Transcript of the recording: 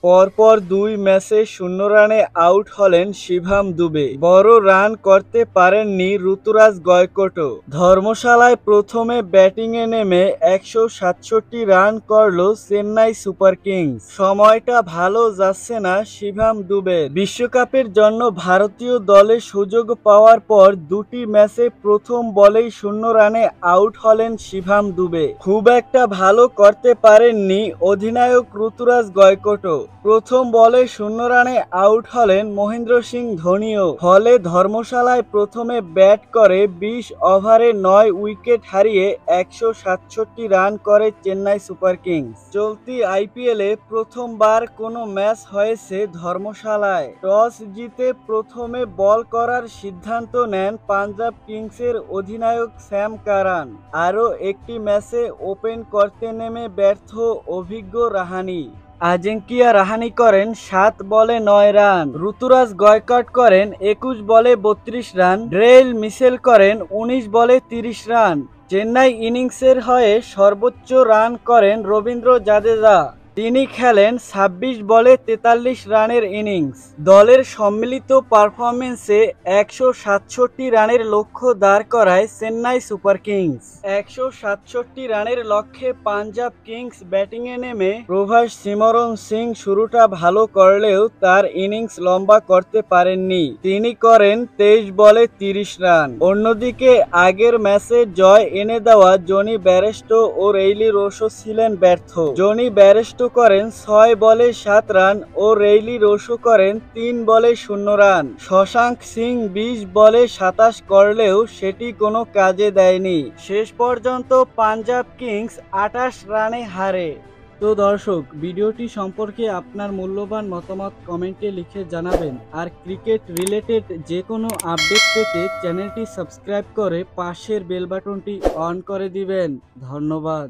পরপর ২ ম্যাচে ০ রানে আউট হলেন শিভাম দুবে। বড় রান করতে পারেননি ঋতুরাজ গয়কোটও। ধর্মশালায় প্রথমে ব্যাটিংয়ে নেমে ১৬৭ রান করল চেন্নাই সুপার কিংস। সময়টা ভালো যাচ্ছে না শিভাম দুবের। বিশ্বকাপের জন্য ভারতীয় দলে সুযোগ পাওয়ার পর ২টি ম্যাচে প্রথম বলেই ০ রানে আউট হলেন শিভাম দুবে। খুব একটা ভালো করতে পারেননি অধিনায়ক ঋতুরাজ গয়কোটও। প্রথম বলে ০ রানে আউট হলেন মহেন্দ্র সিং ধোনিও। ফলে ধর্মশালায় প্রথমে ব্যাট করে ২০ ওভারে ৯ উইকেট হারিয়ে ১৬৭ রান করে চেন্নাই সুপার কিংস। চলতি আইপিএলে প্রথমবার কোনো ম্যাচ হয়েছে ধর্মশালায়। টস জিতে প্রথমে বল করার সিদ্ধান্ত নেন পাঞ্জাব কিংসের অধিনায়ক স্যাম কারান। আরও একটি ম্যাচে ওপেন করতে নেমে ব্যর্থ অভিজ্ঞ রাহানে। আজিঙ্কিয়া রাহানে করেন ৭ বলে ৯ রান। ঋতুরাজ গয়কোট করেন ২১ বলে ৩২ রান। ডেইল মিচেল করেন ১৯ বলে ৩০ রান। চেন্নাই ইনিংসের হয়ে সর্বোচ্চ রান করেন রবীন্দ্র জাদেজা। তিনি খেলেন ২৬ বলে ৪৩ রানের ইনিংস। দলের সম্মিলিত পারফরম্যান্সে ১৬৭ রানের লক্ষ্য দাঁড় করায় চেন্নাই সুপার কিংস। ১৬৭ রানের লক্ষ্যে পাঞ্জাব কিংস ব্যাটিংয়ে নেমে প্রভাস সিমরন সিং শুরুটা ভালো করলেও তার ইনিংস লম্বা করতে পারেননি। তিনি করেন ২৩ বলে ৩০ রান। অন্যদিকে আগের ম্যাচে জয় এনে দেওয়া জনি বেয়ারস্টো ও রেইলি রোসো ছিলেন ব্যর্থ। জনি বেয়ারস্টো করেন ৬ বলে ৭ রান ও রেইলি রোসো করেন ৩ বলে ০ রান। শশাঙ্ক সিং ২০ বলে ২৭ করলেও সেটি কোনো কাজে দেয়নি। শেষ পর্যন্ত পাঞ্জাব কিংস ২৮ রানে হারে। তো দর্শক, ভিডিওটি সম্পর্কে আপনার মূল্যবান মতামত কমেন্টে লিখে জানাবেন। আর ক্রিকেট রিলেটেড যে কোনো আপডেট পেতে চ্যানেলটি সাবস্ক্রাইব করে পাশের বেল বাটনটি অন করে দিবেন। ধন্যবাদ।